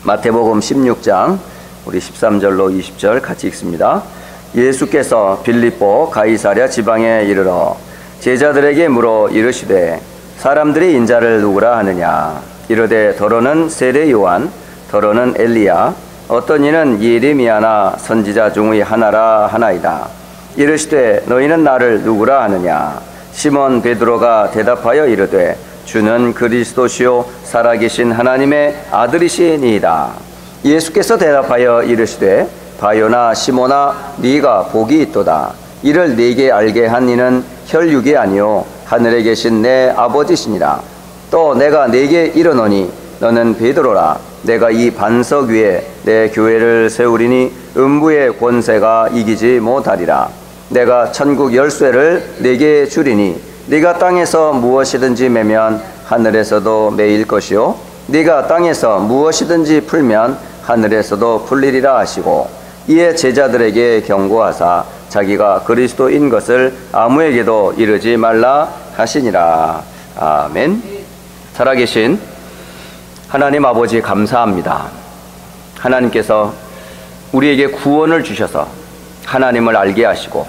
마태복음 16장 우리 13절로 20절 같이 읽습니다. 예수께서 빌립보 가이사랴 지방에 이르러 제자들에게 물어 이르시되 사람들이 인자를 누구라 하느냐. 이르되 더러는 세례 요한, 더러는 엘리야, 어떤 이는 예레미야나 선지자 중의 하나라 하나이다. 이르시되 너희는 나를 누구라 하느냐. 시몬 베드로가 대답하여 이르되 주는 그리스도시요 살아계신 하나님의 아들이시니이다. 예수께서 대답하여 이르시되 바요나 시몬아 네가 복이 있도다. 이를 네게 알게 한 이는 혈육이 아니요 하늘에 계신 내 아버지시니라. 또 내가 네게 이르노니 너는 베드로라. 내가 이 반석 위에 내 교회를 세우리니 음부의 권세가 이기지 못하리라. 내가 천국 열쇠를 네게 주리니 네가 땅에서 무엇이든지 매면 하늘에서도 매일 것이요 네가 땅에서 무엇이든지 풀면 하늘에서도 풀리리라 하시고, 이에 제자들에게 경고하사 자기가 그리스도인 것을 아무에게도 이르지 말라 하시니라. 아멘. 살아계신 하나님 아버지 감사합니다. 하나님께서 우리에게 구원을 주셔서 하나님을 알게 하시고,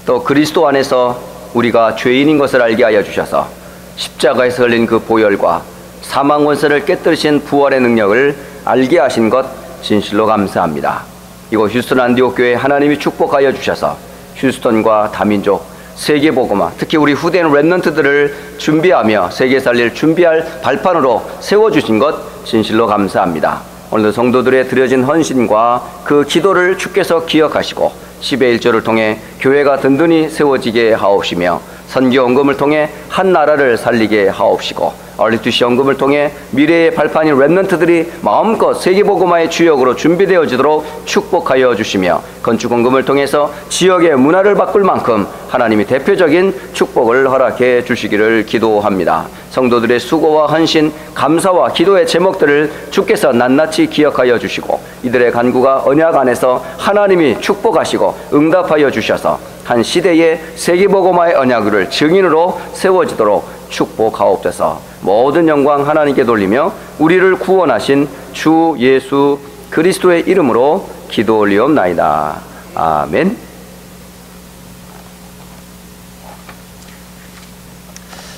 또 그리스도 안에서 우리가 죄인인 것을 알게 하여 주셔서 십자가에서 흘린 그 보혈과 사망 원수를 깨뜨리신 부활의 능력을 알게 하신 것 진실로 감사합니다. 이곳 휴스턴 안디옥 교회 하나님이 축복하여 주셔서 휴스턴과 다민족 세계복음화, 특히 우리 후대인 렘넌트들을 준비하며 세계 살릴 준비할 발판으로 세워주신 것 진실로 감사합니다. 오늘도 성도들의 드려진 헌신과 그 기도를 주께서 기억하시고 10의 1조를 통해 교회가 든든히 세워지게 하옵시며, 선교 헌금을 통해 한 나라를 살리게 하옵시고, 얼리투시 헌금을 통해 미래의 발판인 렘넌트들이 마음껏 세계복음화의 주역으로 준비되어지도록 축복하여 주시며, 건축 헌금을 통해서 지역의 문화를 바꿀 만큼 하나님이 대표적인 축복을 허락해 주시기를 기도합니다. 성도들의 수고와 헌신, 감사와 기도의 제목들을 주께서 낱낱이 기억하여 주시고, 이들의 간구가 언약 안에서 하나님이 축복하시고 응답하여 주셔서 한 시대의 세계복음화의 언약을 증인으로 세워지도록 축복하옵소서. 모든 영광 하나님께 돌리며 우리를 구원하신 주 예수 그리스도의 이름으로 기도 올리옵나이다. 아멘.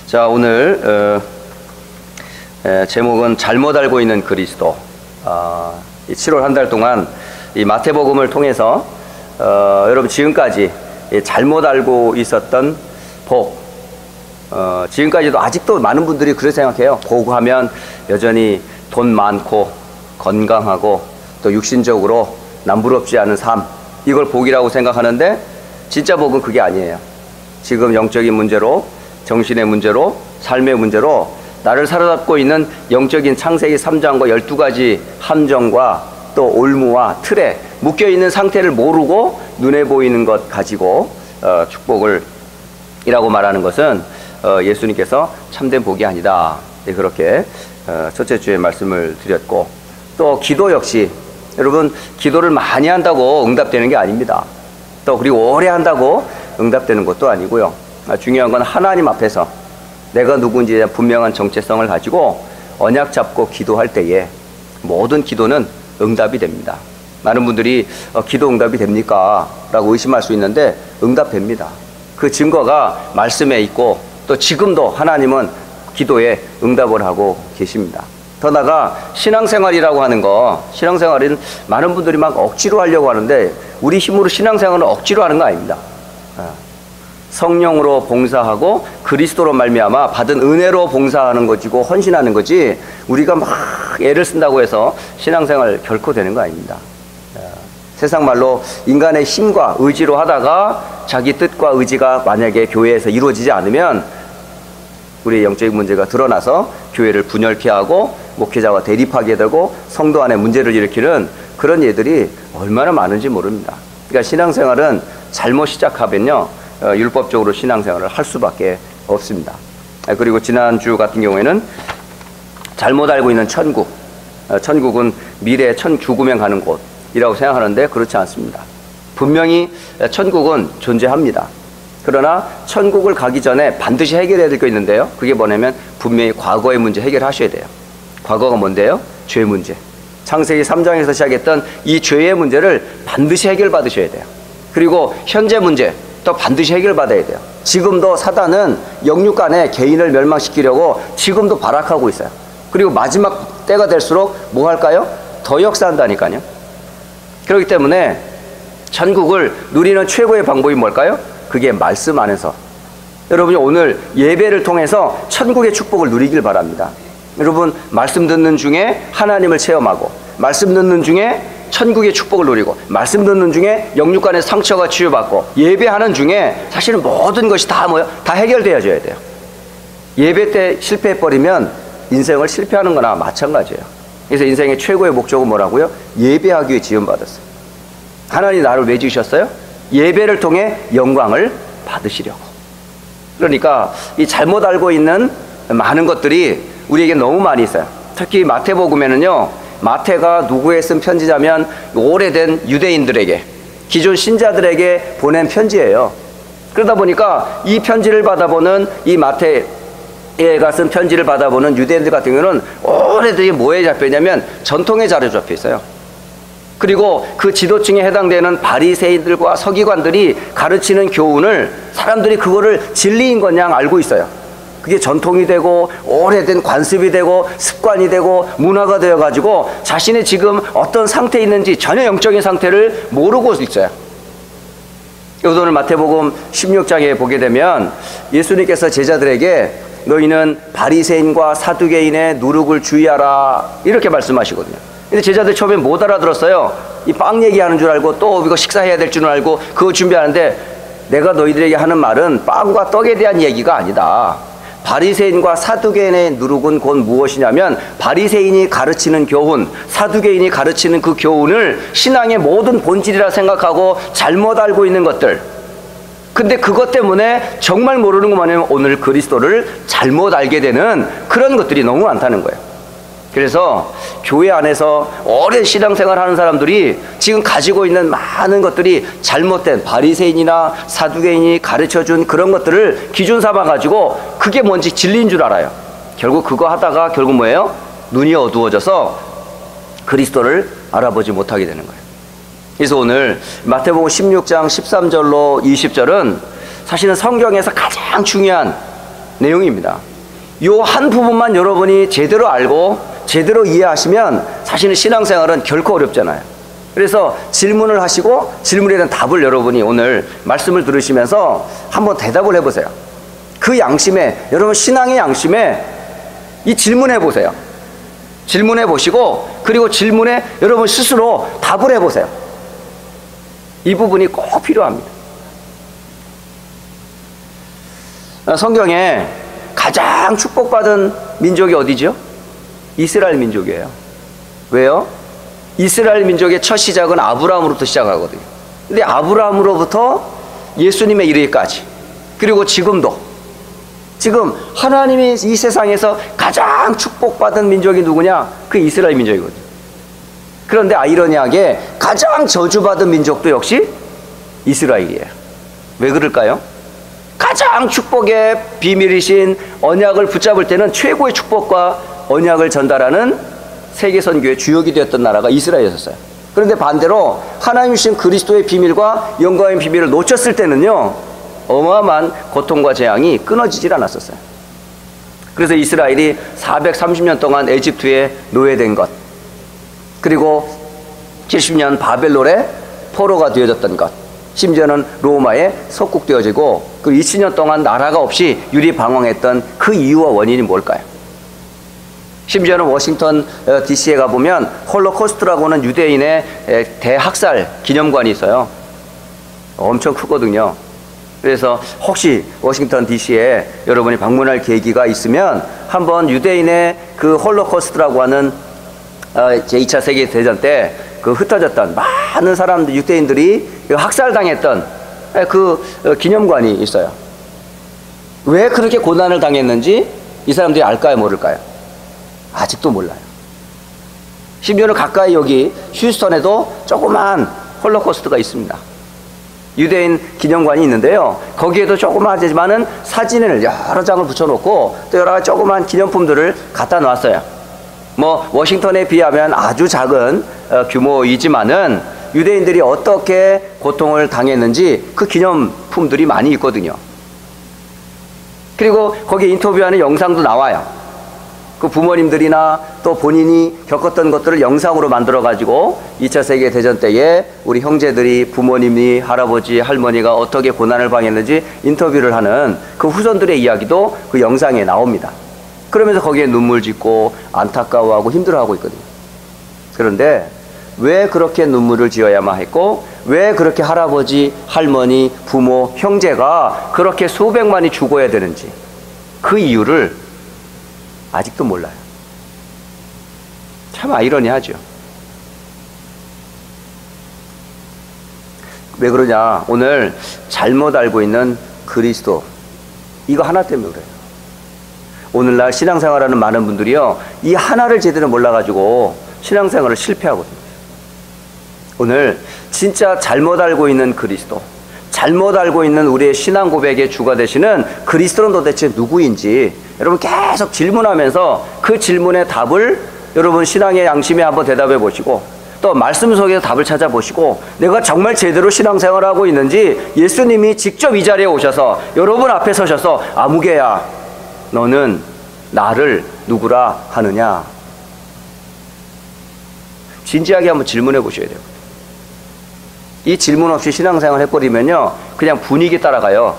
자, 오늘 제목은 잘못 알고 있는 그리스도. 7월 한 달 동안 이 마태복음을 통해서 여러분 지금까지 잘못 알고 있었던 복, 지금까지도 아직도 많은 분들이 그렇게 생각해요. 복 하면 여전히 돈 많고 건강하고 또 육신적으로 남부럽지 않은 삶, 이걸 복이라고 생각하는데 진짜 복은 그게 아니에요. 지금 영적인 문제로, 정신의 문제로, 삶의 문제로 나를 사로잡고 있는 영적인 창세기 3장과 12가지 함정과 또 올무와 틀에 묶여있는 상태를 모르고 눈에 보이는 것 가지고 축복을 이라고 말하는 것은 예수님께서 참된 복이 아니다. 그렇게 첫째 주에 말씀을 드렸고, 또 기도 역시 여러분 기도를 많이 한다고 응답되는 게 아닙니다. 또 그리고 오래 한다고 응답되는 것도 아니고요. 중요한 건 하나님 앞에서 내가 누군지에 대한 분명한 정체성을 가지고 언약 잡고 기도할 때에 모든 기도는 응답이 됩니다. 많은 분들이 기도 응답이 됩니까? 라고 의심할 수 있는데 응답됩니다. 그 증거가 말씀에 있고, 또 지금도 하나님은 기도에 응답을 하고 계십니다. 더 나아가 신앙생활이라고 하는 거, 신앙생활은 많은 분들이 막 억지로 하려고 하는데 우리 힘으로 신앙생활은 억지로 하는 거 아닙니다. 성령으로 봉사하고 그리스도로 말미암아 받은 은혜로 봉사하는 것이고 헌신하는 거지, 우리가 막 애를 쓴다고 해서 신앙생활 결코 되는 거 아닙니다. 세상 말로 인간의 힘과 의지로 하다가 자기 뜻과 의지가 만약에 교회에서 이루어지지 않으면 우리의 영적인 문제가 드러나서 교회를 분열케 하고 목회자와 대립하게 되고 성도 안에 문제를 일으키는 그런 예들이 얼마나 많은지 모릅니다. 그러니까 신앙생활은 잘못 시작하면요, 율법적으로 신앙생활을 할 수밖에 없습니다. 그리고 지난주 같은 경우에는 잘못 알고 있는 천국, 천국은 미래에 죽으면 가는 곳이라고 생각하는데 그렇지 않습니다. 분명히 천국은 존재합니다. 그러나 천국을 가기 전에 반드시 해결해야 될 게 있는데요, 그게 뭐냐면 분명히 과거의 문제 해결하셔야 돼요. 과거가 뭔데요? 죄 문제. 창세기 3장에서 시작했던 이 죄의 문제를 반드시 해결받으셔야 돼요. 그리고 현재 문제 또 반드시 해결받아야 돼요. 지금도 사단은 영육간에 개인을 멸망시키려고 지금도 발악하고 있어요. 그리고 마지막 때가 될수록 뭐 할까요? 더 역사한다니까요. 그렇기 때문에 천국을 누리는 최고의 방법이 뭘까요? 그게 말씀 안에서, 여러분이 오늘 예배를 통해서 천국의 축복을 누리길 바랍니다. 여러분, 말씀 듣는 중에 하나님을 체험하고, 말씀 듣는 중에 천국의 축복을 누리고, 말씀 듣는 중에 영육간의 상처가 치유받고, 예배하는 중에 사실은 모든 것이 다 다 해결되어져야 돼요. 예배 때 실패해버리면 인생을 실패하는 거나 마찬가지예요. 그래서 인생의 최고의 목적은 뭐라고요? 예배하기 위해 지음받았어요. 하나님 나를 왜 지으셨어요? 예배를 통해 영광을 받으시려고. 그러니까 이 잘못 알고 있는 많은 것들이 우리에게 너무 많이 있어요. 특히 마태복음에는요, 마태가 누구에 쓴 편지냐면 오래된 유대인들에게, 기존 신자들에게 보낸 편지예요. 그러다 보니까 이 편지를 받아보는, 이 마태가 쓴 편지를 받아보는 유대인들 같은 경우는 오래되게 뭐에 잡혀있냐면 전통의 자료에 잡혀 있어요. 그리고 그 지도층에 해당되는 바리새인들과 서기관들이 가르치는 교훈을 사람들이 그거를 진리인 것 양 알고 있어요. 그게 전통이 되고 오래된 관습이 되고 습관이 되고 문화가 되어가지고 자신이 지금 어떤 상태에 있는지 전혀 영적인 상태를 모르고 있어요. 오늘 마태복음 16장에 보게 되면 예수님께서 제자들에게 너희는 바리새인과 사두개인의 누룩을 주의하라 이렇게 말씀하시거든요. 근데 제자들 처음에 못 알아들었어요. 이 빵 얘기하는 줄 알고 또 이거 식사해야 될 줄은 알고 그거 준비하는데, 내가 너희들에게 하는 말은 빵과 떡에 대한 얘기가 아니다. 바리새인과 사두개인의 누룩은 곧 무엇이냐면, 바리새인이 가르치는 교훈, 사두개인이 가르치는 그 교훈을 신앙의 모든 본질이라 생각하고 잘못 알고 있는 것들. 근데 그것 때문에 정말 모르는 것 뭐냐면 오늘 그리스도를 잘못 알게 되는 그런 것들이 너무 많다는 거예요. 그래서 교회 안에서 오랜 신앙생활 하는 사람들이 지금 가지고 있는 많은 것들이 잘못된 바리새인이나 사두개인이 가르쳐준 그런 것들을 기준 삼아가지고 그게 뭔지 진리인 줄 알아요. 결국 그거 하다가 결국 뭐예요? 눈이 어두워져서 그리스도를 알아보지 못하게 되는 거예요. 그래서 오늘 마태복음 16장 13절로 20절은 사실은 성경에서 가장 중요한 내용입니다. 이 한 부분만 여러분이 제대로 알고 제대로 이해하시면 사실은 신앙생활은 결코 어렵잖아요. 그래서 질문을 하시고 질문에 대한 답을 여러분이 오늘 말씀을 들으시면서 한번 대답을 해보세요. 그 양심에, 여러분 신앙의 양심에 이 질문해 보세요. 질문해 보시고 그리고 질문에 여러분 스스로 답을 해보세요. 이 부분이 꼭 필요합니다. 성경에 가장 축복받은 민족이 어디죠? 이스라엘 민족이에요. 왜요? 이스라엘 민족의 첫 시작은 아브라함으로부터 시작하거든요. 근데 아브라함으로부터 예수님의 이르기까지, 그리고 지금도, 지금 하나님이 이 세상에서 가장 축복받은 민족이 누구냐? 그 이스라엘 민족이거든요. 그런데 아이러니하게 가장 저주받은 민족도 역시 이스라엘이에요. 왜 그럴까요? 가장 축복의 비밀이신 언약을 붙잡을 때는 최고의 축복과 언약을 전달하는 세계선교의 주역이 되었던 나라가 이스라엘이었어요. 그런데 반대로 하나님 주신 그리스도의 비밀과 영광의 비밀을 놓쳤을 때는요, 어마어마한 고통과 재앙이 끊어지질 않았었어요. 그래서 이스라엘이 430년 동안 에집트에 노예된 것, 그리고 70년 바벨론의 포로가 되어졌던 것, 심지어는 로마에 속국되어지고 그 20년 동안 나라가 없이 유리방황했던 그 이유와 원인이 뭘까요? 심지어는 워싱턴 DC에 가보면 홀로코스트라고는 유대인의 대학살 기념관이 있어요. 엄청 크거든요. 그래서 혹시 워싱턴 DC에 여러분이 방문할 계기가 있으면 한번 유대인의 그 홀로코스트라고 하는 제2차 세계대전 때 그 흩어졌던 많은 사람들, 유대인들이 학살당했던 그 기념관이 있어요. 왜 그렇게 고난을 당했는지 이 사람들이 알까요, 모를까요? 아직도 몰라요. 심지어는 가까이 여기 휴스턴에도 조그만 홀로코스트가 있습니다. 유대인 기념관이 있는데요, 거기에도 조그마하지만은 사진을 여러 장을 붙여놓고 또 여러 가지 조그만 기념품들을 갖다 놨어요. 뭐 워싱턴에 비하면 아주 작은 규모이지만은 유대인들이 어떻게 고통을 당했는지 그 기념품들이 많이 있거든요. 그리고 거기에 인터뷰하는 영상도 나와요. 그 부모님들이나 또 본인이 겪었던 것들을 영상으로 만들어가지고 2차 세계대전 때에 우리 형제들이, 부모님이, 할아버지, 할머니가 어떻게 고난을 당했는지 인터뷰를 하는 그 후손들의 이야기도 그 영상에 나옵니다. 그러면서 거기에 눈물 짓고 안타까워하고 힘들어하고 있거든요. 그런데 왜 그렇게 눈물을 지어야만 했고, 왜 그렇게 할아버지, 할머니, 부모, 형제가 그렇게 수백만이 죽어야 되는지, 그 이유를 아직도 몰라요. 참 아이러니하죠. 왜 그러냐? 오늘 잘못 알고 있는 그리스도, 이거 하나 때문에 그래요. 오늘날 신앙생활하는 많은 분들이요, 이 하나를 제대로 몰라가지고 신앙생활을 실패하거든요. 오늘 진짜 잘못 알고 있는 그리스도, 잘못 알고 있는 우리의 신앙 고백의 주가 되시는 그리스도는 도대체 누구인지 여러분 계속 질문하면서 그 질문의 답을 여러분 신앙의 양심에 한번 대답해 보시고, 또 말씀 속에서 답을 찾아보시고, 내가 정말 제대로 신앙생활을 하고 있는지 예수님이 직접 이 자리에 오셔서 여러분 앞에 서셔서 아무개야 너는 나를 누구라 하느냐, 진지하게 한번 질문해 보셔야 돼요. 이 질문 없이 신앙생활 해버리면요, 그냥 분위기 따라가요.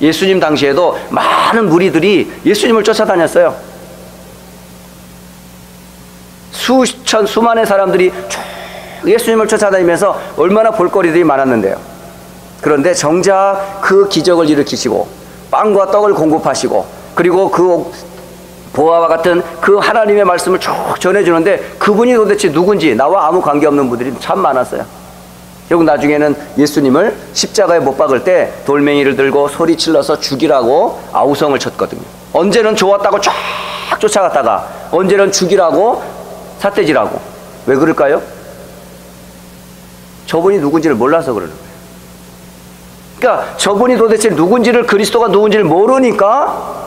예수님 당시에도 많은 무리들이 예수님을 쫓아다녔어요. 수천, 수만의 사람들이 쭉 예수님을 쫓아다니면서 얼마나 볼거리들이 많았는데요. 그런데 정작 그 기적을 일으키시고 빵과 떡을 공급하시고, 그리고 그 보아와 같은 그 하나님의 말씀을 쭉 전해주는데 그분이 도대체 누군지 나와 아무 관계없는 분들이 참 많았어요. 결국 나중에는 예수님을 십자가에 못 박을 때 돌멩이를 들고 소리질러서 죽이라고 아우성을 쳤거든요. 언제는 좋았다고 쫙 쫓아갔다가 언제는 죽이라고 삿대질하고. 왜 그럴까요? 저분이 누군지를 몰라서 그러는 거예요. 그러니까 저분이 도대체 누군지를, 그리스도가 누군지를 모르니까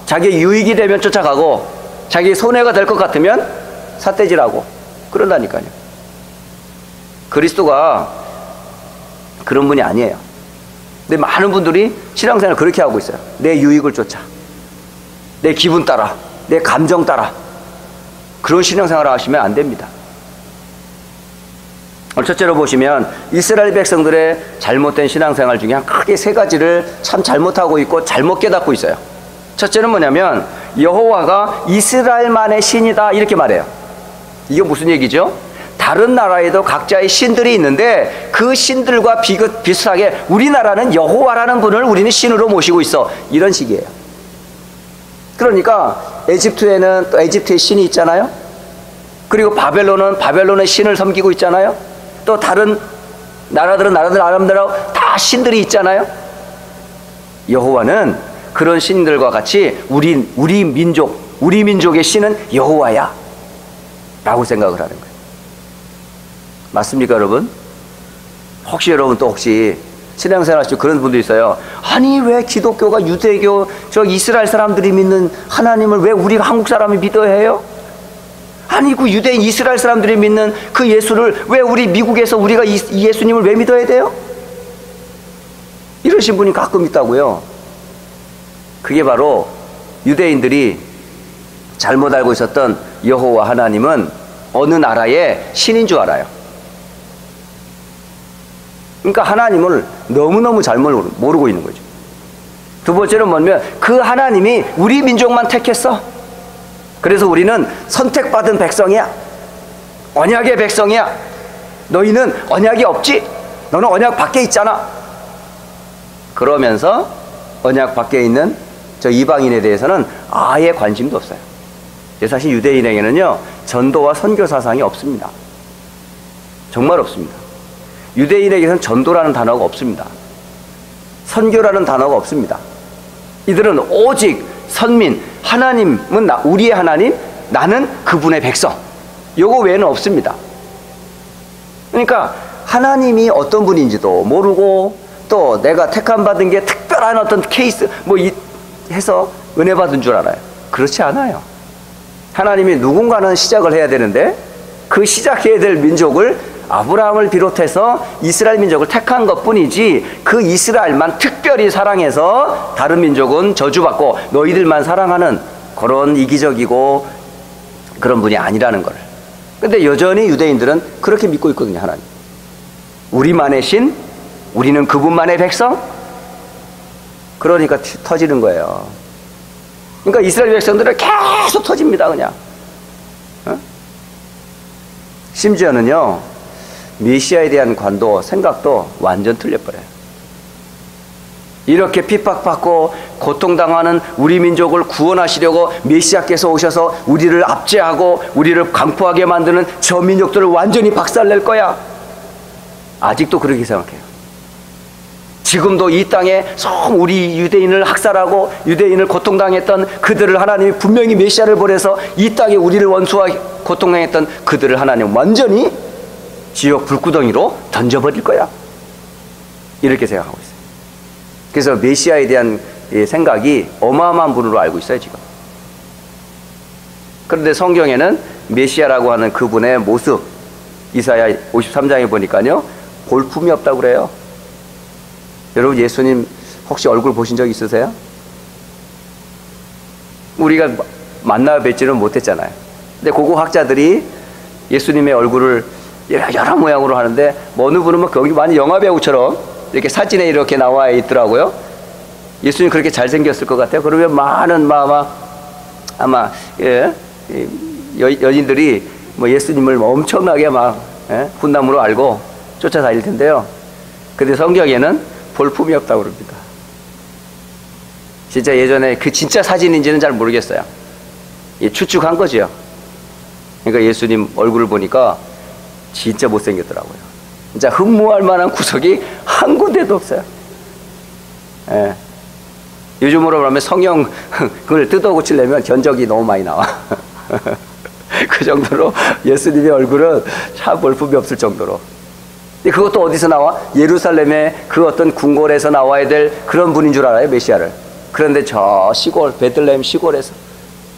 자기의 유익이 되면 쫓아가고 자기의 손해가 될 것 같으면 삿대질하고 그런다니까요. 그리스도가 그런 분이 아니에요. 근데 많은 분들이 신앙생활을 그렇게 하고 있어요. 내 유익을 쫓아, 내 기분 따라, 내 감정 따라. 그런 신앙생활을 하시면 안 됩니다. 첫째로 보시면 이스라엘 백성들의 잘못된 신앙생활 중에 크게 세 가지를 참 잘못하고 있고 잘못 깨닫고 있어요. 첫째는 뭐냐면 여호와가 이스라엘만의 신이다, 이렇게 말해요. 이게 무슨 얘기죠? 다른 나라에도 각자의 신들이 있는데 그 신들과 비슷하게 우리나라는 여호와라는 분을 우리는 신으로 모시고 있어, 이런 식이에요. 그러니까 에집트에는 또 에집트의 신이 있잖아요. 그리고 바벨론은 바벨론의 신을 섬기고 있잖아요. 또 다른 나라들은 나라들하고 다 신들이 있잖아요. 여호와는 그런 신들과 같이 우리 민족의 신은 여호와야 라고 생각을 하는 거예요. 맞습니까, 여러분? 혹시 여러분 또 혹시 신앙생활 하시고 그런 분도 있어요. 아니 왜 기독교가 유대교 저 이스라엘 사람들이 믿는 하나님을 왜 우리가 한국 사람이 믿어야 해요? 아니 그 유대인 이스라엘 사람들이 믿는 그 예수를 왜 우리 미국에서 우리가 이 예수님을 왜 믿어야 돼요? 이러신 분이 가끔 있다고요. 그게 바로 유대인들이 잘못 알고 있었던 여호와 하나님은 어느 나라의 신인 줄 알아요. 그러니까 하나님을 너무너무 잘못 모르고 있는 거죠. 두 번째는 뭐냐면 그 하나님이 우리 민족만 택했어. 그래서 우리는 선택받은 백성이야, 언약의 백성이야. 너희는 언약이 없지? 너는 언약 밖에 있잖아. 그러면서 언약 밖에 있는 저 이방인에 대해서는 아예 관심도 없어요. 사실 유대인에게는요 전도와 선교 사상이 없습니다. 정말 없습니다. 유대인에게는 전도라는 단어가 없습니다. 선교라는 단어가 없습니다. 이들은 오직 선민, 하나님은 우리의 하나님, 나는 그분의 백성, 요거 외에는 없습니다. 그러니까 하나님이 어떤 분인지도 모르고 또 내가 택함 받은 게 특별한 어떤 케이스 해서 은혜 받은 줄 알아요. 그렇지 않아요. 하나님이 누군가는 시작을 해야 되는데 그 시작해야 될 민족을 아브라함을 비롯해서 이스라엘 민족을 택한 것뿐이지 그 이스라엘만 특별히 사랑해서 다른 민족은 저주받고 너희들만 사랑하는 그런 이기적이고 그런 분이 아니라는 거를. 근데 여전히 유대인들은 그렇게 믿고 있거든요. 하나님 우리만의 신, 우리는 그분만의 백성. 그러니까 터지는 거예요. 그러니까 이스라엘 백성들은 계속 터집니다. 그냥 심지어는요 메시아에 대한 관도 생각도 완전 틀려버려요. 이렇게 핍박받고 고통당하는 우리 민족을 구원하시려고 메시아께서 오셔서 우리를 압제하고 우리를 강포하게 만드는 저 민족들을 완전히 박살낼 거야. 아직도 그렇게 생각해요. 지금도 이 땅에 우리 유대인을 학살하고 유대인을 고통당했던 그들을 하나님이 분명히 메시아를 보내서 이 땅에 우리를 원수와 고통당했던 그들을 하나님 완전히 지옥 불구덩이로 던져버릴 거야. 이렇게 생각하고 있어요. 그래서 메시아에 대한 생각이 어마어마한 분으로 알고 있어요 지금. 그런데 성경에는 메시아라고 하는 그분의 모습 이사야 53장에 보니까요 볼품이 없다고 그래요. 여러분 예수님 혹시 얼굴 보신 적 있으세요? 우리가 만나 뵙지는 못했잖아요. 근데 고고학자들이 예수님의 얼굴을 여러 모양으로 하는데 어느 분은 막 거기 많이 영화배우처럼 이렇게 사진에 이렇게 나와 있더라고요. 예수님 그렇게 잘생겼을 것 같아요. 그러면 많은 아마 연인들이 뭐 예수님을 엄청나게 훈남으로 알고 쫓아다닐 텐데요. 근데 성경에는 볼품이 없다고 그럽니다. 진짜 예전에 그 진짜 사진인지는 잘 모르겠어요. 추측한 거죠. 그러니까 예수님 얼굴을 보니까 진짜 못생겼더라고요. 진짜 흠모할 만한 구석이 한 군데도 없어요. 예. 요즘으로 말하면 성형 그걸 뜯어 고치려면 견적이 너무 많이 나와. 그 정도로 예수님의 얼굴은 참 볼품이 없을 정도로. 근데 그것도 어디서 나와? 예루살렘의 그 어떤 궁궐에서 나와야 될 그런 분인 줄 알아요, 메시아를. 그런데 저 시골, 베들레헴 시골에서,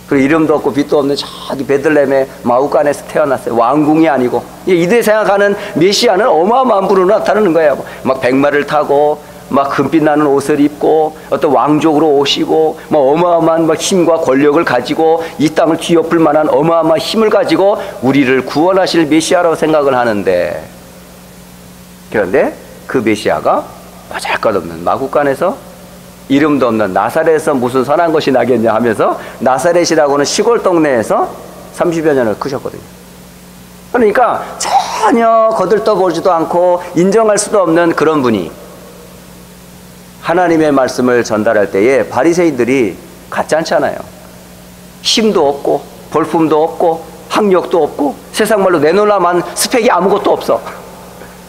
그리고 이름도 없고 빛도 없는 저기 베들레헴의 마우간에서 태어났어요. 왕궁이 아니고. 이들이 생각하는 메시아는 어마어마한 분으로 나타나는 거예요. 막 백마를 타고 막 금빛 나는 옷을 입고 어떤 왕족으로 오시고 뭐 어마어마한 막 힘과 권력을 가지고 이 땅을 뒤엎을 만한 어마어마한 힘을 가지고 우리를 구원하실 메시아라고 생각을 하는데, 그런데 그 메시아가 보잘것없는 마구간에서 이름도 없는 나사렛에서 무슨 선한 것이 나겠냐 하면서 나사렛이라고는 시골 동네에서 30여 년을 크셨거든요. 그러니까 전혀 거들떠보지도 않고 인정할 수도 없는 그런 분이 하나님의 말씀을 전달할 때에 바리새인들이 같지 않잖아요. 힘도 없고 볼품도 없고 학력도 없고 세상 말로 내놓으라만 스펙이 아무것도 없어.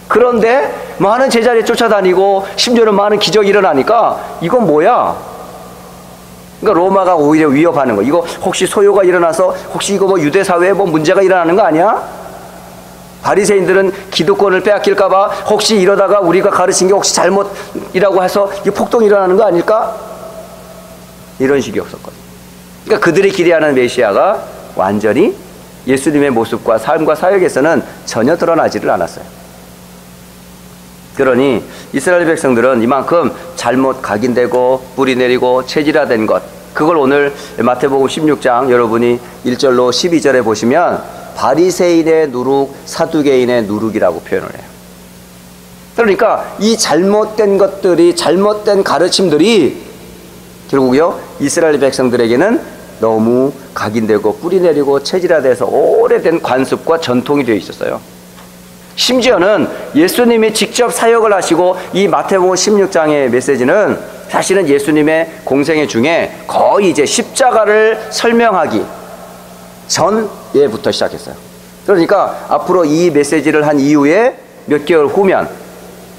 그런데 많은 제자리 쫓아다니고 심지어는 많은 기적이 일어나니까 이건 뭐야? 그러니까 로마가 오히려 위협하는 거. 이거 혹시 소요가 일어나서 혹시 이거 뭐 유대 사회에 뭐 문제가 일어나는 거 아니야? 바리새인들은 기득권을 빼앗길까 봐 혹시 이러다가 우리가 가르친 게 혹시 잘못이라고 해서 이 폭동이 일어나는 거 아닐까? 이런 식이었었거든요. 그러니까 그들이 기대하는 메시아가 완전히 예수님의 모습과 삶과 사역에서는 전혀 드러나지를 않았어요. 그러니 이스라엘 백성들은 이만큼 잘못 각인되고 뿌리 내리고 체질화된 것, 그걸 오늘 마태복음 16장 여러분이 1절로 12절에 보시면 바리새인의 누룩, 사두개인의 누룩이라고 표현을 해요. 그러니까 이 잘못된 것들이, 잘못된 가르침들이 결국요 이스라엘 백성들에게는 너무 각인되고 뿌리 내리고 체질화돼서 오래된 관습과 전통이 되어 있었어요. 심지어는 예수님이 직접 사역을 하시고 이 마태복음 16장의 메시지는 사실은 예수님의 공생애 중에 거의 이제 십자가를 설명하기 전에부터 시작했어요. 그러니까 앞으로 이 메시지를 한 이후에 몇 개월 후면,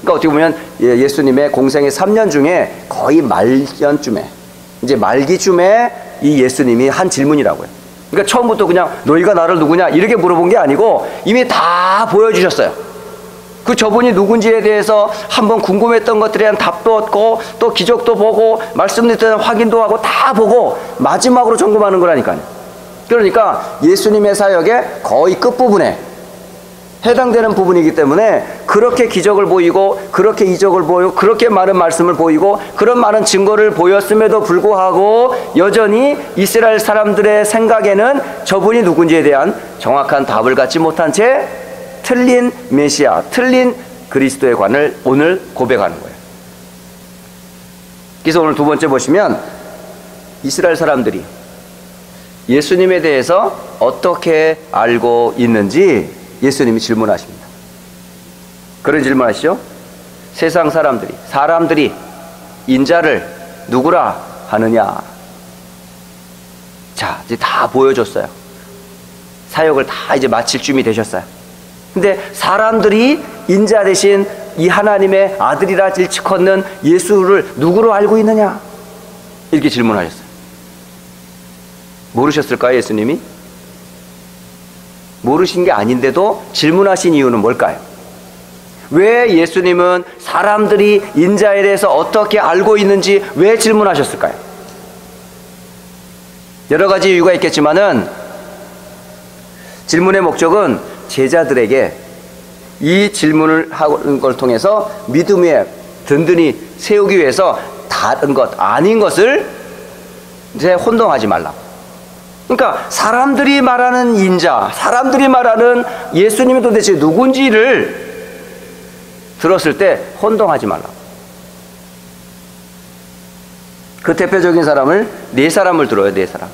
그러니까 어떻게 보면 예수님의 공생애 3년 중에 거의 말년쯤에, 이제 말기쯤에 이 예수님이 한 질문이라고요. 그러니까 처음부터 그냥 너희가 나를 누구냐 이렇게 물어본 게 아니고 이미 다 보여주셨어요. 그 저분이 누군지에 대해서 한번 궁금했던 것들에 대한 답도 얻고 또 기적도 보고 말씀드렸던 확인도 하고 다 보고 마지막으로 점검하는 거라니까요. 그러니까 예수님의 사역의 거의 끝부분에 해당되는 부분이기 때문에 그렇게 기적을 보이고 그렇게 이적을 보이고 그렇게 많은 말씀을 보이고 그런 많은 증거를 보였음에도 불구하고 여전히 이스라엘 사람들의 생각에는 저분이 누군지에 대한 정확한 답을 갖지 못한 채 틀린 메시아, 틀린 그리스도의 관을 오늘 고백하는 거예요. 그래서 오늘 두 번째 보시면 이스라엘 사람들이 예수님에 대해서 어떻게 알고 있는지 예수님이 질문하십니다. 그런 질문하시죠. 세상 사람들이 인자를 누구라 하느냐. 자, 이제 다 보여줬어요. 사역을 다 이제 마칠 쯤이 되셨어요. 근데 사람들이 인자 대신 이 하나님의 아들이라 일컫는 예수를 누구로 알고 있느냐? 이렇게 질문하셨어요. 모르셨을까요, 예수님이? 모르신 게 아닌데도 질문하신 이유는 뭘까요? 왜 예수님은 사람들이 인자에 대해서 어떻게 알고 있는지 왜 질문하셨을까요? 여러 가지 이유가 있겠지만은 질문의 목적은 제자들에게 이 질문을 하는 걸 통해서 믿음 위에 든든히 세우기 위해서 다른 것, 아닌 것을 이제 혼동하지 말라고. 그러니까 사람들이 말하는 인자, 사람들이 말하는 예수님이 도대체 누군지를 들었을 때 혼동하지 말라고. 그 대표적인 사람을 네 사람을 들어요. 네 사람.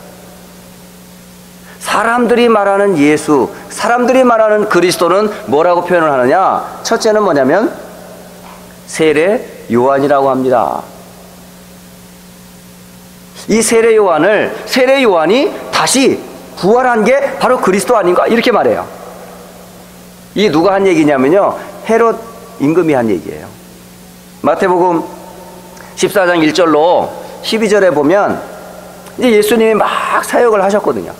사람들이 말하는 예수, 사람들이 말하는 그리스도는 뭐라고 표현을 하느냐? 첫째는 뭐냐면 세례 요한이라고 합니다. 이 세례 요한이 다시 부활한 게 바로 그리스도 아닌가? 이렇게 말해요. 이게 누가 한 얘기냐면요, 헤롯 임금이 한 얘기예요. 마태복음 14장 1절로 12절에 보면 이제 예수님이 막 사역을 하셨거든요.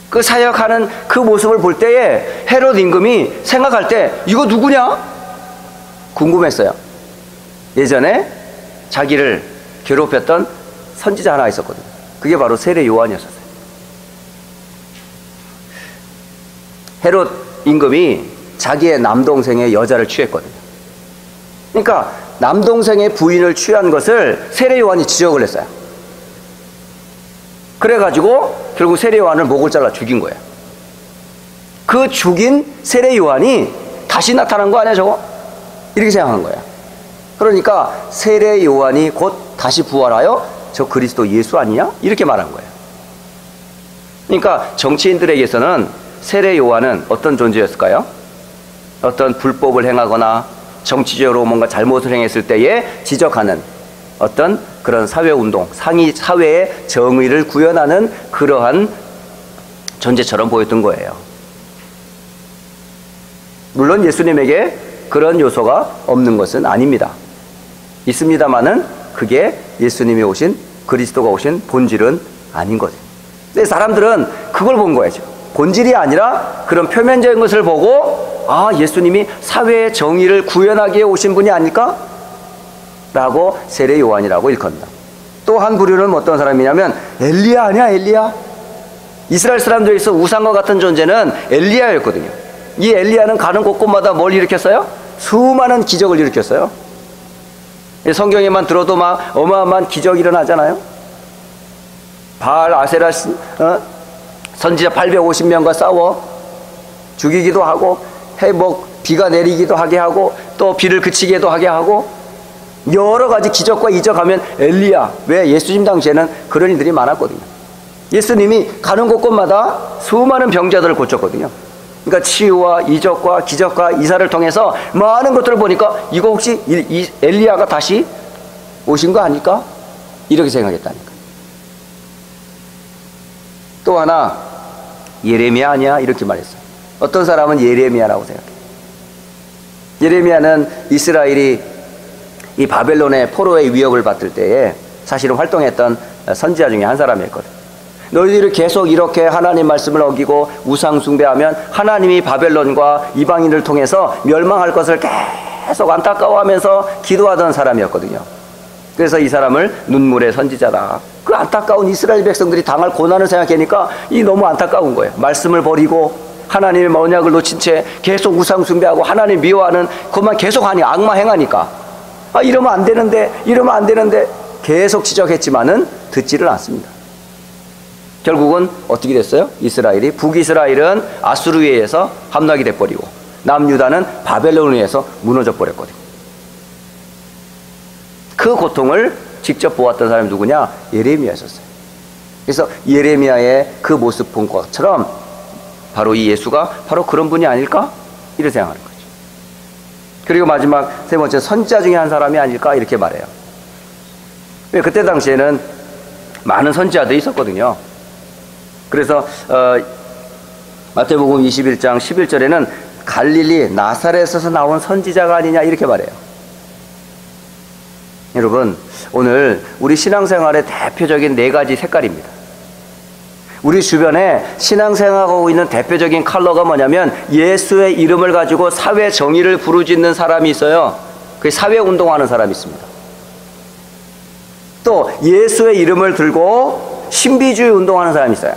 그 사역하는 그 모습을 볼 때에 헤롯 임금이 생각할 때 이거 누구냐? 궁금했어요. 예전에 자기를 괴롭혔던 선지자 하나 있었거든요. 그게 바로 세례 요한이었어요. 헤롯 임금이 자기의 남동생의 여자를 취했거든요. 그러니까 남동생의 부인을 취한 것을 세례 요한이 지적을 했어요. 그래가지고 결국 세례 요한을 목을 잘라 죽인 거예요. 그 죽인 세례 요한이 다시 나타난 거 아니야 저거? 이렇게 생각한 거예요. 그러니까 세례 요한이 곧 다시 부활하여 저 그리스도 예수 아니냐? 이렇게 말한 거예요. 그러니까 정치인들에게서는 세례 요한은 어떤 존재였을까요? 어떤 불법을 행하거나 정치적으로 뭔가 잘못을 행했을 때에 지적하는 어떤 그런 사회운동, 사회의 정의를 구현하는 그러한 존재처럼 보였던 거예요. 물론 예수님에게 그런 요소가 없는 것은 아닙니다. 있습니다만은 그게 예수님이 오신, 그리스도가 오신 본질은 아닌 거죠. 근데 사람들은 그걸 본 거예요. 본질이 아니라 그런 표면적인 것을 보고 아, 예수님이 사회의 정의를 구현하기 위해 오신 분이 아닐까? 라고 세례 요한이라고 일컫는다. 또 한 부류는 어떤 사람이냐면 엘리야 아니야, 엘리야? 이스라엘 사람들에서 우상과 같은 존재는 엘리야였거든요. 이 엘리야는 가는 곳곳마다 뭘 일으켰어요? 수많은 기적을 일으켰어요. 성경에만 들어도 막 어마어마한 기적이 일어나잖아요. 바알 아세라 선지자 850명과 싸워 죽이기도 하고 비가 내리기도 하게 하고 또 비를 그치게도 하게 하고 여러 가지 기적과 이적하면 엘리야. 왜? 예수님 당시에는 그런 일들이 많았거든요. 예수님이 가는 곳곳마다 수많은 병자들을 고쳤거든요. 그러니까 치유와 이적과 기적과 이사를 통해서 많은 것들을 보니까 이거 혹시 이 엘리야가 다시 오신 거 아닐까? 이렇게 생각했다니까. 또 하나 예레미야 아니야? 이렇게 말했어요. 어떤 사람은 예레미야라고 생각해요. 예레미야는 이스라엘이 이 바벨론의 포로의 위협을 받을 때에 사실은 활동했던 선지자 중에 한 사람이었거든요. 너희들이 계속 이렇게 하나님 말씀을 어기고 우상 숭배하면 하나님이 바벨론과 이방인을 통해서 멸망할 것을 계속 안타까워하면서 기도하던 사람이었거든요. 그래서 이 사람을 눈물의 선지자다. 그 안타까운 이스라엘 백성들이 당할 고난을 생각하니까 이 너무 안타까운 거예요. 말씀을 버리고 하나님의 언약을 놓친 채 계속 우상 숭배하고 하나님 미워하는 그것만 계속 하니 악마 행하니까 이러면 안 되는데 계속 지적했지만은 듣지를 않습니다. 결국은 어떻게 됐어요? 이스라엘이 북이스라엘은 아수르에 의해서 함락이 돼버리고 남유다는 바벨론에 의해서 무너져 버렸거든요. 그 고통을 직접 보았던 사람이 누구냐? 예레미야였었어요. 그래서 예레미야의 그 모습 본 것처럼 바로 이 예수가 바로 그런 분이 아닐까? 이렇게 생각하는 거죠. 그리고 마지막 세 번째, 선지자 중에 한 사람이 아닐까? 이렇게 말해요. 왜? 그때 당시에는 많은 선지자들이 있었거든요. 그래서 마태복음 21장 11절에는 갈릴리 나사렛에서 나온 선지자가 아니냐 이렇게 말해요. 여러분, 오늘 우리 신앙생활의 대표적인 네 가지 색깔입니다. 우리 주변에 신앙생활하고 있는 대표적인 컬러가 뭐냐면 예수의 이름을 가지고 사회 정의를 부르짖는 사람이 있어요. 그게 사회운동하는 사람이 있습니다. 또 예수의 이름을 들고 신비주의 운동하는 사람이 있어요.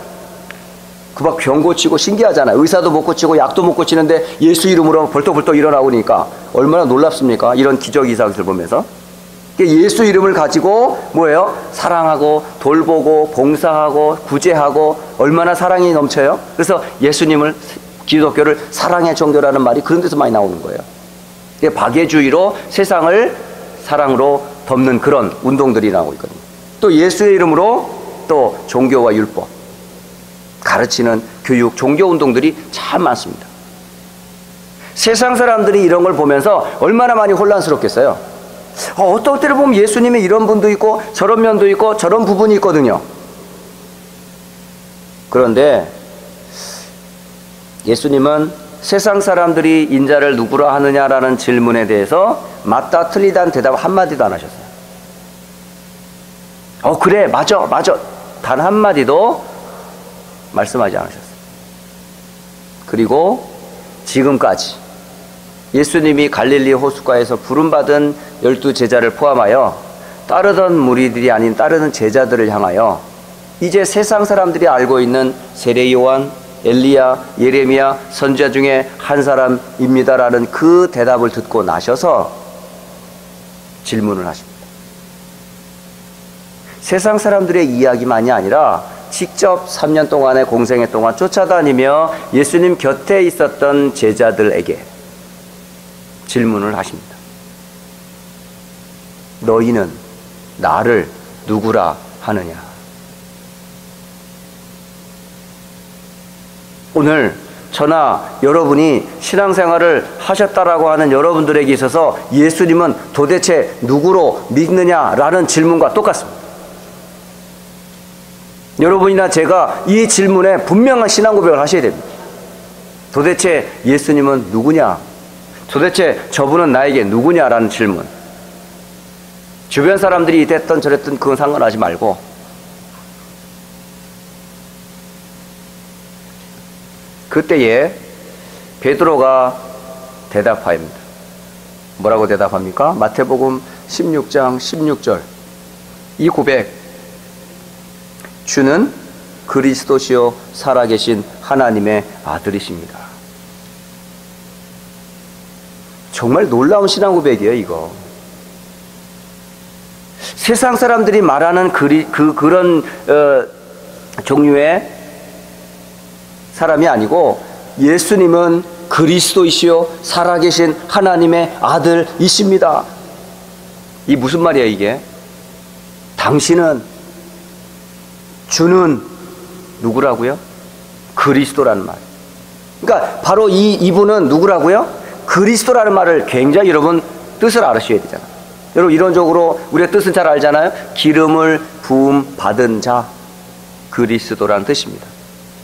그 막 병 고치고 신기하잖아요. 의사도 못 고치고 약도 못 고치는데 예수 이름으로 벌떡벌떡 일어나오니까 얼마나 놀랍습니까? 이런 기적 이상을 보면서. 예수 이름을 가지고 뭐예요? 사랑하고 돌보고 봉사하고 구제하고 얼마나 사랑이 넘쳐요? 그래서 예수님을, 기독교를 사랑의 종교라는 말이 그런 데서 많이 나오는 거예요. 박애주의로 세상을 사랑으로 덮는 그런 운동들이 나오고 있거든요. 또 예수의 이름으로 또 종교와 율법 가르치는 교육, 종교 운동들이 참 많습니다. 세상 사람들이 이런 걸 보면서 얼마나 많이 혼란스럽겠어요. 어떤 때를 보면 예수님의 이런 분도 있고 저런 면도 있고 저런 부분이 있거든요. 그런데 예수님은 세상 사람들이 인자를 누구라 하느냐라는 질문에 대해서 맞다 틀리다는 대답 한마디도 안 하셨어요. 그래 맞아 단 한마디도 말씀하지 않으셨어요. 그리고 지금까지 예수님이 갈릴리 호숫가에서 부름받은 12제자를 포함하여 따르던 무리들이 아닌 따르는 제자들을 향하여 이제 세상 사람들이 알고 있는 세례 요한, 엘리야, 예레미야 선지자 중에 한 사람입니다라는 그 대답을 듣고 나셔서 질문을 하십니다. 세상 사람들의 이야기만이 아니라 직접 3년 동안의 공생애 동안 쫓아다니며 예수님 곁에 있었던 제자들에게 질문을 하십니다. 너희는 나를 누구라 하느냐? 오늘 저나 여러분이 신앙생활을 하셨다라고 하는 여러분들에게 있어서 예수님은 도대체 누구로 믿느냐라는 질문과 똑같습니다. 여러분이나 제가 이 질문에 분명한 신앙 고백을 하셔야 됩니다. 도대체 예수님은 누구냐? 도대체 저분은 나에게 누구냐라는 질문. 주변 사람들이 이랬던 저랬던 그건 상관하지 말고 그때에 베드로가 대답하입니다. 뭐라고 대답합니까? 마태복음 16장 16절. 이 고백, 주는 그리스도시요 살아계신 하나님의 아들이십니다. 정말 놀라운 신앙 고백이에요, 이거. 세상 사람들이 말하는 그런 종류의 사람이 아니고 예수님은 그리스도이시요 살아계신 하나님의 아들이십니다. 이 무슨 말이야 이게? 당신은, 주는 누구라고요? 그리스도라는 말. 그러니까 바로 이분은 누구라고요? 그리스도라는 말을 굉장히 여러분 뜻을 알으셔야 되잖아요. 여러분 이론적으로 우리가 뜻은 잘 알잖아요. 기름을 부음 받은 자, 그리스도라는 뜻입니다.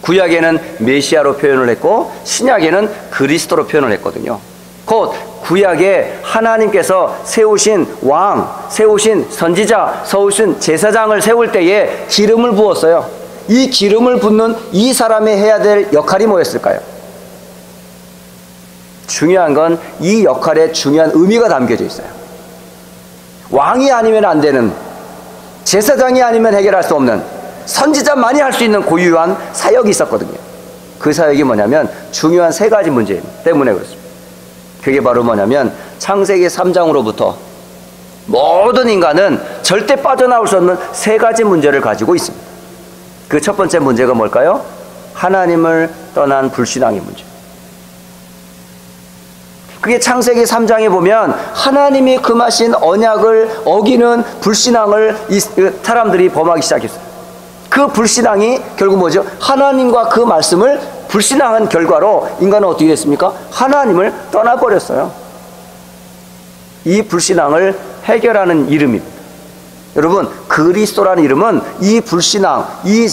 구약에는 메시아로 표현을 했고 신약에는 그리스도로 표현을 했거든요. 곧 구약에 하나님께서 세우신 왕, 세우신 선지자, 세우신 제사장을 세울 때에 기름을 부었어요. 이 기름을 붓는 이 사람이 해야 될 역할이 뭐였을까요? 중요한 건 이 역할에 중요한 의미가 담겨져 있어요. 왕이 아니면 안 되는, 제사장이 아니면 해결할 수 없는, 선지자만이 할 수 있는 고유한 사역이 있었거든요. 그 사역이 뭐냐면 중요한 세 가지 문제 때문에 그렇습니다. 그게 바로 뭐냐면 창세기 3장으로부터 모든 인간은 절대 빠져나올 수 없는 세 가지 문제를 가지고 있습니다. 그 첫 번째 문제가 뭘까요? 하나님을 떠난 불신앙의 문제. 그게 창세기 3장에 보면 하나님이 금하신 언약을 어기는 불신앙을 이 사람들이 범하기 시작했어요. 그 불신앙이 결국 뭐죠? 하나님과 그 말씀을 불신앙한 결과로 인간은 어떻게 됐습니까? 하나님을 떠나버렸어요. 이 불신앙을 해결하는 이름입니다. 여러분, 그리스도라는 이름은 이 불신앙, 이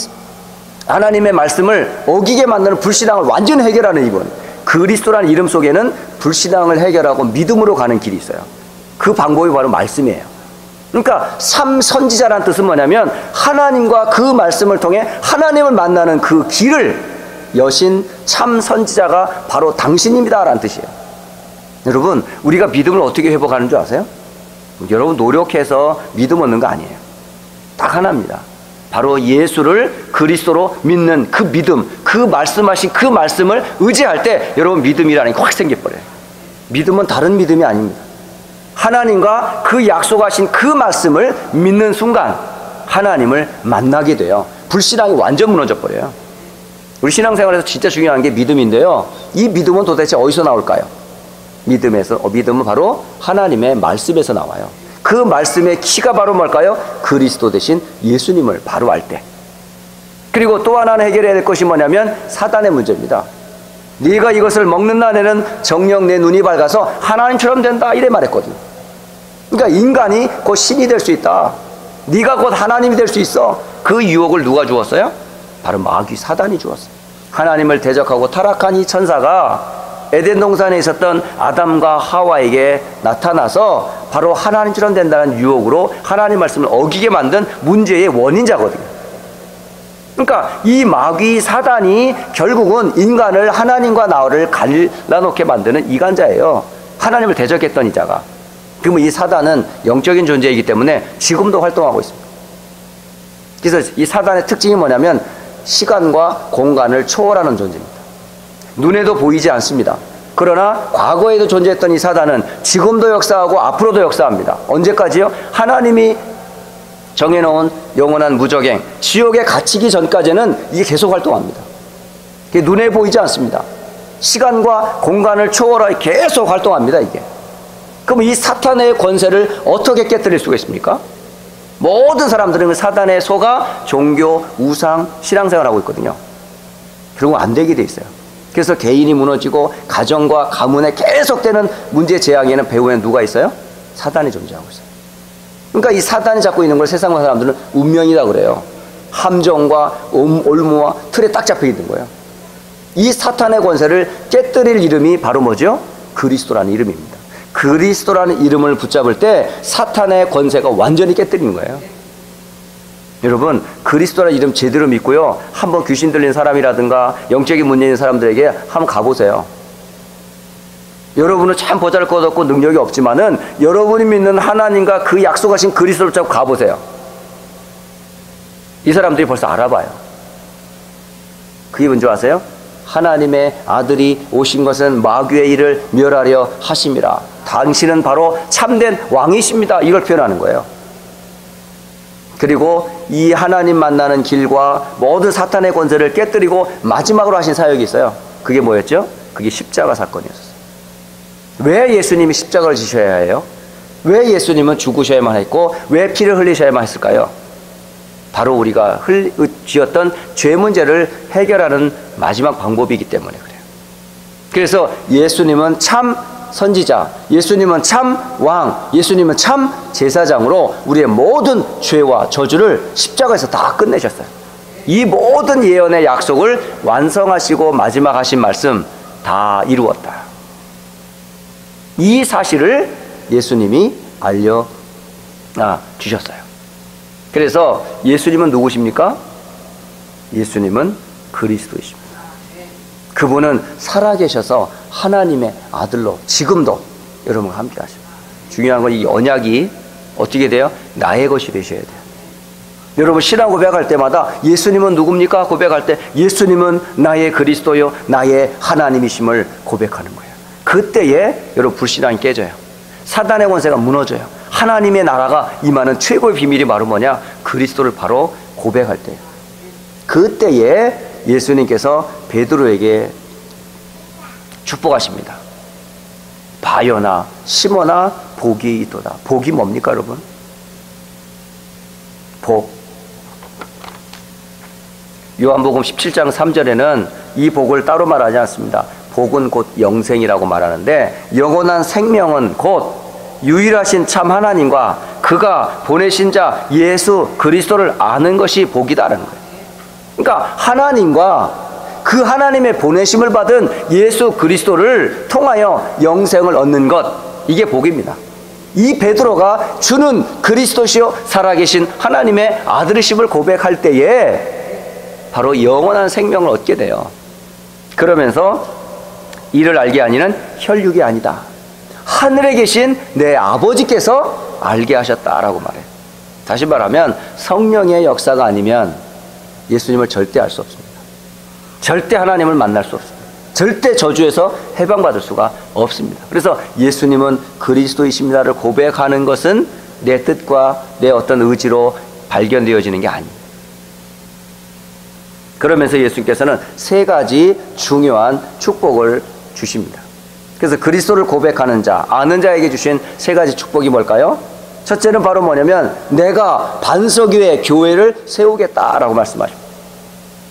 하나님의 말씀을 어기게 만드는 불신앙을 완전히 해결하는 이분, 그리스도라는 이름 속에는 불신앙을 해결하고 믿음으로 가는 길이 있어요. 그 방법이 바로 말씀이에요. 그러니까 참선지자라는 뜻은 뭐냐면 하나님과 그 말씀을 통해 하나님을 만나는 그 길을 여신 참선지자가 바로 당신입니다 라는 뜻이에요. 여러분, 우리가 믿음을 어떻게 회복하는 줄 아세요? 여러분, 노력해서 믿음 얻는 거 아니에요. 딱 하나입니다. 바로 예수를 그리스도로 믿는 그 믿음, 그 말씀하신 그 말씀을 의지할 때 여러분 믿음이라는 게 확 생겨버려요. 믿음은 다른 믿음이 아닙니다. 하나님과 그 약속하신 그 말씀을 믿는 순간 하나님을 만나게 돼요. 불신앙이 완전 무너져 버려요. 우리 신앙생활에서 진짜 중요한 게 믿음인데요, 이 믿음은 도대체 어디서 나올까요? 믿음은 바로 하나님의 말씀에서 나와요. 그 말씀의 키가 바로 뭘까요? 그리스도 대신 예수님을 바로 알 때. 그리고 또 하나는 해결해야 될 것이 뭐냐면 사단의 문제입니다. 네가 이것을 먹는 날에는 정녕 내 눈이 밝아서 하나님처럼 된다, 이래 말했거든요. 그러니까 인간이 곧 신이 될 수 있다, 네가 곧 하나님이 될 수 있어. 그 유혹을 누가 주었어요? 바로 마귀 사단이 주었어요. 하나님을 대적하고 타락한 이 천사가 에덴 동산에 있었던 아담과 하와에게 나타나서 바로 하나님처럼 된다는 유혹으로 하나님 말씀을 어기게 만든 문제의 원인자거든요. 그러니까 이 마귀 사단이 결국은 인간을 하나님과 나를 갈라놓게 만드는 이간자예요. 하나님을 대적했던 이자가. 그러면 이 사단은 영적인 존재이기 때문에 지금도 활동하고 있습니다. 그래서 이 사단의 특징이 뭐냐면 시간과 공간을 초월하는 존재입니다. 눈에도 보이지 않습니다. 그러나 과거에도 존재했던 이 사단은 지금도 역사하고 앞으로도 역사합니다. 언제까지요? 하나님이 정해놓은 영원한 무적행, 지옥에 갇히기 전까지는 이게 계속 활동합니다. 이게 눈에 보이지 않습니다. 시간과 공간을 초월하여 계속 활동합니다, 이게. 그럼 이 사탄의 권세를 어떻게 깨뜨릴 수가 있습니까? 모든 사람들은 사단의 속아 종교, 우상, 신앙생활을 하고 있거든요. 결국 안 되게 돼 있어요. 그래서 개인이 무너지고 가정과 가문에 계속되는 문제 재앙에는 배후에는 누가 있어요? 사단이 존재하고 있어요. 그러니까 이 사단이 잡고 있는 걸 세상 사람들은 운명이다 그래요. 함정과 올무와 틀에 딱 잡혀 있는 거예요. 이 사탄의 권세를 깨뜨릴 이름이 바로 뭐죠? 그리스도라는 이름입니다. 그리스도라는 이름을 붙잡을 때 사탄의 권세가 완전히 깨뜨리는 거예요. 여러분, 그리스도라는 이름 제대로 믿고요, 한번 귀신 들린 사람이라든가 영적인 문제 있는 사람들에게 한번 가보세요. 여러분은 참 보잘것없고 능력이 없지만은 여러분이 믿는 하나님과 그 약속하신 그리스도를 잡고 가보세요. 이 사람들이 벌써 알아봐요. 그게 뭔지 아세요? 하나님의 아들이 오신 것은 마귀의 일을 멸하려 하심이라. 당신은 바로 참된 왕이십니다. 이걸 표현하는 거예요. 그리고 이 하나님 만나는 길과 모든 사탄의 권세를 깨뜨리고 마지막으로 하신 사역이 있어요. 그게 뭐였죠? 그게 십자가 사건이었어요. 왜 예수님이 십자가를 지셔야 해요? 왜 예수님은 죽으셔야만 했고 왜 피를 흘리셔야만 했을까요? 바로 우리가 지었던 죄 문제를 해결하는 마지막 방법이기 때문에 그래요. 그래서 예수님은 참 선지자, 예수님은 참 왕, 예수님은 참 제사장으로 우리의 모든 죄와 저주를 십자가에서 다 끝내셨어요. 이 모든 예언의 약속을 완성하시고 마지막 하신 말씀 다 이루었다. 이 사실을 예수님이 알려주셨어요. 그래서 예수님은 누구십니까? 예수님은 그리스도이십니다. 그분은 살아계셔서 하나님의 아들로 지금도 여러분과 함께 하십니다. 중요한 건 이 언약이 어떻게 돼요? 나의 것이 되셔야 돼요. 여러분 신앙 고백할 때마다 예수님은 누굽니까? 고백할 때 예수님은 나의 그리스도요 나의 하나님이심을 고백하는 거예요. 그때에 여러분 불신앙이 깨져요. 사단의 권세가 무너져요. 하나님의 나라가 임하는 최고의 비밀이 바로 뭐냐? 그리스도를 바로 고백할 때예요. 그때에 예수님께서 베드로에게 축복하십니다. 바요나 시몬아 복이 있도다. 복이 뭡니까 여러분? 복. 요한복음 17장 3절에는 이 복을 따로 말하지 않습니다. 복은 곧 영생이라고 말하는데 영원한 생명은 곧 유일하신 참 하나님과 그가 보내신 자 예수 그리스도를 아는 것이 복이다라는 거예요. 그러니까 하나님과 그 하나님의 보내심을 받은 예수 그리스도를 통하여 영생을 얻는 것, 이게 복입니다. 이 베드로가 주는 그리스도시요 살아계신 하나님의 아들이심을 고백할 때에 바로 영원한 생명을 얻게 돼요. 그러면서 이를 알게 하니는 혈육이 아니다. 하늘에 계신 내 아버지께서 알게 하셨다라고 말해요. 다시 말하면 성령의 역사가 아니면 예수님을 절대 알 수 없습니다. 절대 하나님을 만날 수 없습니다. 절대 저주에서 해방받을 수가 없습니다. 그래서 예수님은 그리스도이십니다를 고백하는 것은 내 뜻과 내 어떤 의지로 발견되어지는 게 아닙니다. 그러면서 예수님께서는 세 가지 중요한 축복을 주십니다. 그래서 그리스도를 고백하는 자, 아는 자에게 주신 세 가지 축복이 뭘까요? 첫째는 바로 뭐냐면 내가 반석 위에 교회를 세우겠다라고 말씀하십니다.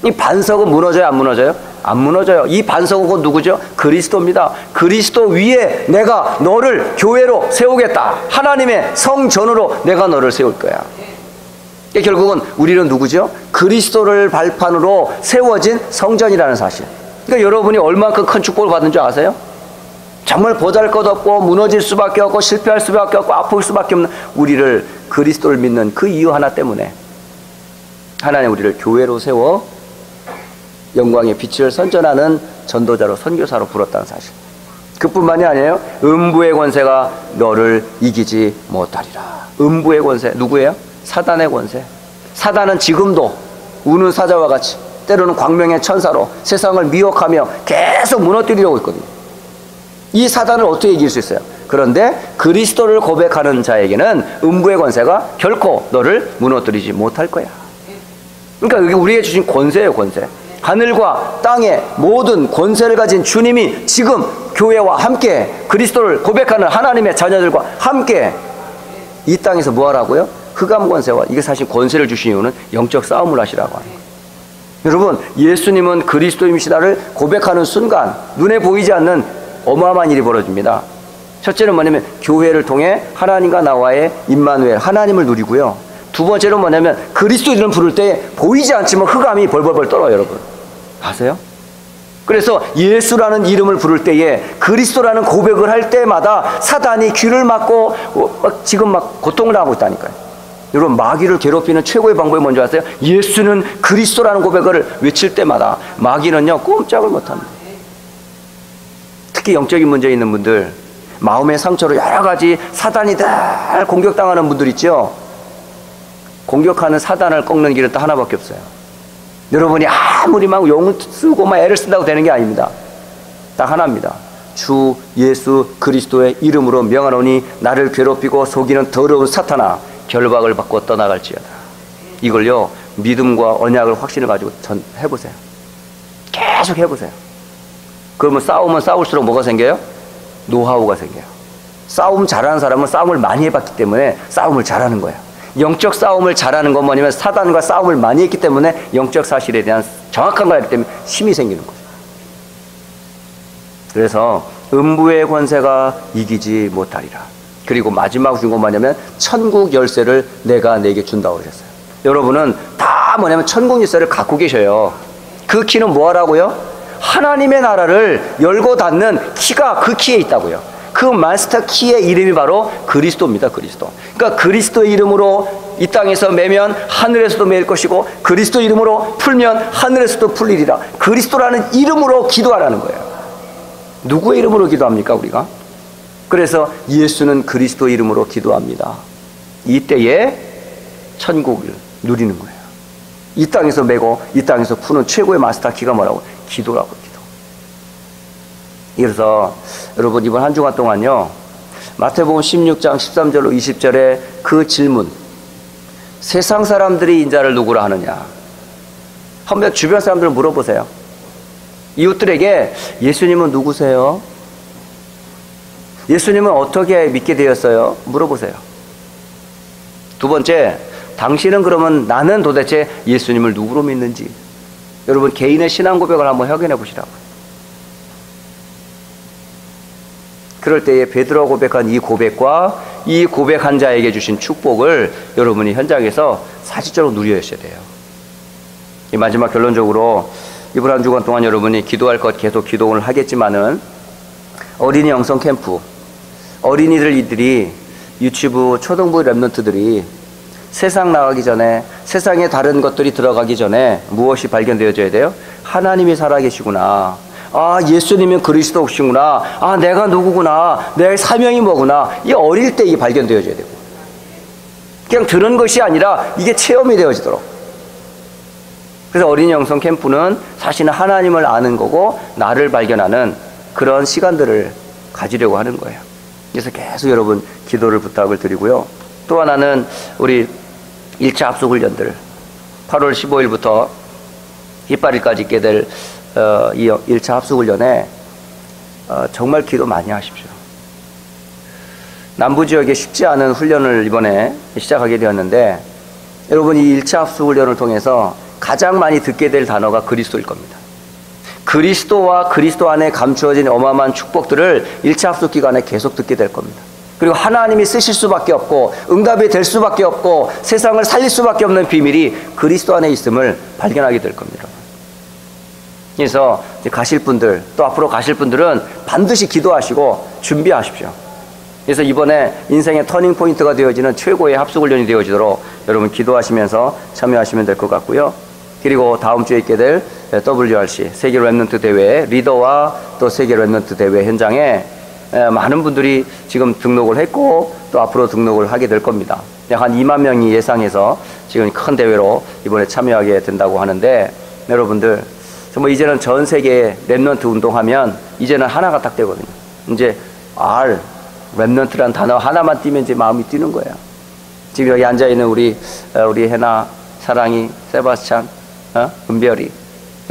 이 반석은 무너져요? 안 무너져요? 안 무너져요. 이 반석은 곧 누구죠? 그리스도입니다. 그리스도 위에 내가 너를 교회로 세우겠다. 하나님의 성전으로 내가 너를 세울 거야. 결국은 우리는 누구죠? 그리스도를 발판으로 세워진 성전이라는 사실. 그러니까 여러분이 얼마큼 큰 축복을 받은 줄 아세요? 정말 보잘것없고 무너질 수밖에 없고 실패할 수밖에 없고 아플 수밖에 없는 우리를 그리스도를 믿는 그 이유 하나 때문에 하나님 우리를 교회로 세워 영광의 빛을 선전하는 전도자로 선교사로 부렀다는 사실. 그뿐만이 아니에요. 음부의 권세가 너를 이기지 못하리라. 음부의 권세 누구예요? 사단의 권세. 사단은 지금도 우는 사자와 같이 때로는 광명의 천사로 세상을 미혹하며 계속 무너뜨리려고 있거든요. 이 사단을 어떻게 이길 수 있어요? 그런데 그리스도를 고백하는 자에게는 음부의 권세가 결코 너를 무너뜨리지 못할 거야. 그러니까 이게 우리에게 주신 권세예요, 권세. 하늘과 땅의 모든 권세를 가진 주님이 지금 교회와 함께 그리스도를 고백하는 하나님의 자녀들과 함께 이 땅에서 뭐 하라고요? 흑암 권세와, 이게 사실 권세를 주신 이유는 영적 싸움을 하시라고 하는 거예요. 여러분, 예수님은 그리스도임이시다를 고백하는 순간 눈에 보이지 않는 어마어마한 일이 벌어집니다. 첫째는 뭐냐면 교회를 통해 하나님과 나와의 임마누엘, 하나님을 누리고요. 두 번째는 뭐냐면 그리스도 이름을 부를 때 보이지 않지만 흑암이 벌벌벌 떨어요. 여러분 아세요? 그래서 예수라는 이름을 부를 때에 그리스도라는 고백을 할 때마다 사단이 귀를 막고 지금 막 고통을 하고 있다니까요. 여러분, 마귀를 괴롭히는 최고의 방법이 뭔지 아세요? 예수는 그리스도라는 고백을 외칠 때마다 마귀는요 꼼짝을 못합니다. 특히 영적인 문제 있는 분들, 마음의 상처로 여러 가지 사단이 다 공격당하는 분들 있죠. 공격하는 사단을 꺾는 길은 딱 하나밖에 없어요. 여러분이 아무리 막 용을 쓰고 막 애를 쓴다고 되는 게 아닙니다. 딱 하나입니다. 주 예수 그리스도의 이름으로 명하노니 나를 괴롭히고 속이는 더러운 사탄아, 결박을 받고 떠나갈지어다. 이걸요 믿음과 언약을 확신을 가지고 해보세요. 계속 해보세요. 그러면 싸우면 싸울수록 뭐가 생겨요? 노하우가 생겨요. 싸움 잘하는 사람은 싸움을 많이 해봤기 때문에 싸움을 잘하는 거예요. 영적 싸움을 잘하는 건 뭐냐면 사단과 싸움을 많이 했기 때문에 영적 사실에 대한 정확한 걸 알기 때문에 힘이 생기는 거죠. 그래서 음부의 권세가 이기지 못하리라. 그리고 마지막으로 준 건 뭐냐면 천국 열쇠를 내가 내게 준다고 그러셨어요. 여러분은 다 뭐냐면 천국 열쇠를 갖고 계셔요. 그 키는 뭐 하라고요? 하나님의 나라를 열고 닫는 키가 그 키에 있다고요. 그 마스터 키의 이름이 바로 그리스도입니다. 그리스도. 그러니까 그리스도의 이름으로 이 땅에서 매면 하늘에서도 매일 것이고 그리스도 이름으로 풀면 하늘에서도 풀리리라. 그리스도라는 이름으로 기도하라는 거예요. 누구의 이름으로 기도합니까 우리가? 그래서 예수는 그리스도 이름으로 기도합니다. 이때에 천국을 누리는 거예요. 이 땅에서 메고 이 땅에서 푸는 최고의 마스터키가 뭐라고? 기도라고. 기도. 그래서 여러분 이번 한 주간 동안요, 마태복음 16장 13절로 20절에 그 질문, 세상 사람들이 인자를 누구라 하느냐, 한번 주변 사람들 물어보세요. 이웃들에게 예수님은 누구세요? 예수님은 어떻게 믿게 되었어요? 물어보세요. 두 번째, 당신은 그러면 나는 도대체 예수님을 누구로 믿는지 여러분 개인의 신앙 고백을 한번 확인해 보시라고요. 그럴 때에 베드로가 고백한 이 고백과 이 고백한 자에게 주신 축복을 여러분이 현장에서 사실적으로 누려야 돼요. 이 마지막 결론적으로 이번 한 주간 동안 여러분이 기도할 것 계속 기도를 하겠지만은 어린이 영성 캠프, 어린이들이 유치부, 초등부 랩런트들이 세상 나가기 전에, 세상에 다른 것들이 들어가기 전에 무엇이 발견되어져야 돼요? 하나님이 살아계시구나. 아, 예수님은 그리스도시구나. 아, 내가 누구구나. 내 사명이 뭐구나. 이 어릴 때 이게 발견되어져야 되고, 그냥 들은 것이 아니라 이게 체험이 되어지도록. 그래서 어린이 영성 캠프는 사실은 하나님을 아는 거고 나를 발견하는 그런 시간들을 가지려고 하는 거예요. 그래서 계속 여러분 기도를 부탁을 드리고요. 또 하나는 우리 1차 합숙훈련들 8월 15일부터 깃발일까지 있게 될 이 1차 합숙훈련에 정말 기도 많이 하십시오. 남부지역에 쉽지 않은 훈련을 이번에 시작하게 되었는데 여러분 이 1차 합숙훈련을 통해서 가장 많이 듣게 될 단어가 그리스도일 겁니다. 그리스도와 그리스도 안에 감추어진 어마어마한 축복들을 1차 합숙 기간에 계속 듣게 될 겁니다. 그리고 하나님이 쓰실 수밖에 없고 응답이 될 수밖에 없고 세상을 살릴 수밖에 없는 비밀이 그리스도 안에 있음을 발견하게 될 겁니다. 그래서 가실 분들, 또 앞으로 가실 분들은 반드시 기도하시고 준비하십시오. 그래서 이번에 인생의 터닝 포인트가 되어지는 최고의 합숙훈련이 되어지도록 여러분 기도하시면서 참여하시면 될 것 같고요. 그리고 다음 주에 있게 될 WRC 세계 랩런트 대회 리더와 또 세계 랩런트 대회 현장에 많은 분들이 지금 등록을 했고 또 앞으로 등록을 하게 될 겁니다. 약 한 2만 명이 예상해서 지금 큰 대회로 이번에 참여하게 된다고 하는데, 여러분들 정말 이제는 전 세계 랩런트 운동하면 이제는 하나가 딱 되거든요. 이제 R 랩런트란 단어 하나만 띄면 이제 마음이 뛰는 거예요. 지금 여기 앉아 있는 우리 해나, 사랑이, 세바스찬, 은별이,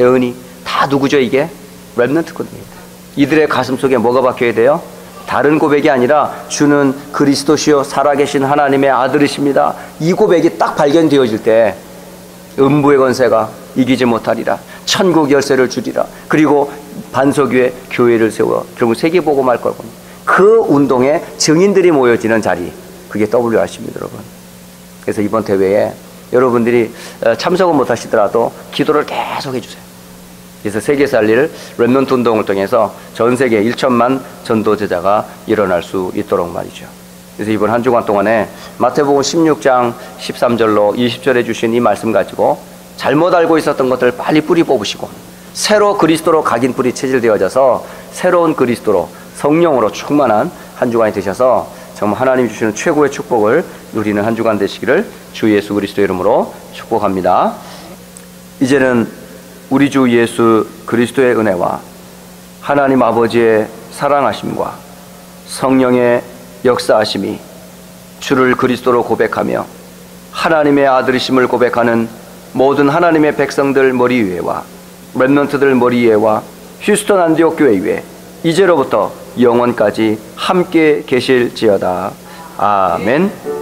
은이 다 누구죠? 이게 랩런트거든요. 이들의 가슴 속에 뭐가 박혀야 돼요? 다른 고백이 아니라 주는 그리스도시요 살아계신 하나님의 아들이십니다. 이 고백이 딱 발견되어질 때 음부의 권세가 이기지 못하리라. 천국 열쇠를 주리라. 그리고 반석 위에 교회를 세워 결국 세계복음할 거고, 그 운동에 증인들이 모여지는 자리, 그게 WRC입니다, 여러분. 그래서 이번 대회에 여러분들이 참석은 못하시더라도 기도를 계속 해주세요. 그래서 세계에서 알릴 랩런트 운동을 통해서 전 세계 1천만 전도 제자가 일어날 수 있도록 말이죠. 그래서 이번 한 주간 동안에 마태복음 16장 13절로 20절에 주신 이 말씀 가지고 잘못 알고 있었던 것들 빨리 뿌리 뽑으시고 새로 그리스도로 각인 뿌리 체질되어져서 새로운 그리스도로 성령으로 충만한 한 주간이 되셔서 정말 하나님이 주시는 최고의 축복을 누리는 한 주간 되시기를 주 예수 그리스도 이름으로 축복합니다. 이제는 우리 주 예수 그리스도의 은혜와 하나님 아버지의 사랑하심과 성령의 역사하심이 주를 그리스도로 고백하며 하나님의 아들이심을 고백하는 모든 하나님의 백성들 머리 위에와 랩런트들 머리 위에와 휴스턴 안디옥 교회 위에 이제로부터 영원까지 함께 계실지어다. 아멘.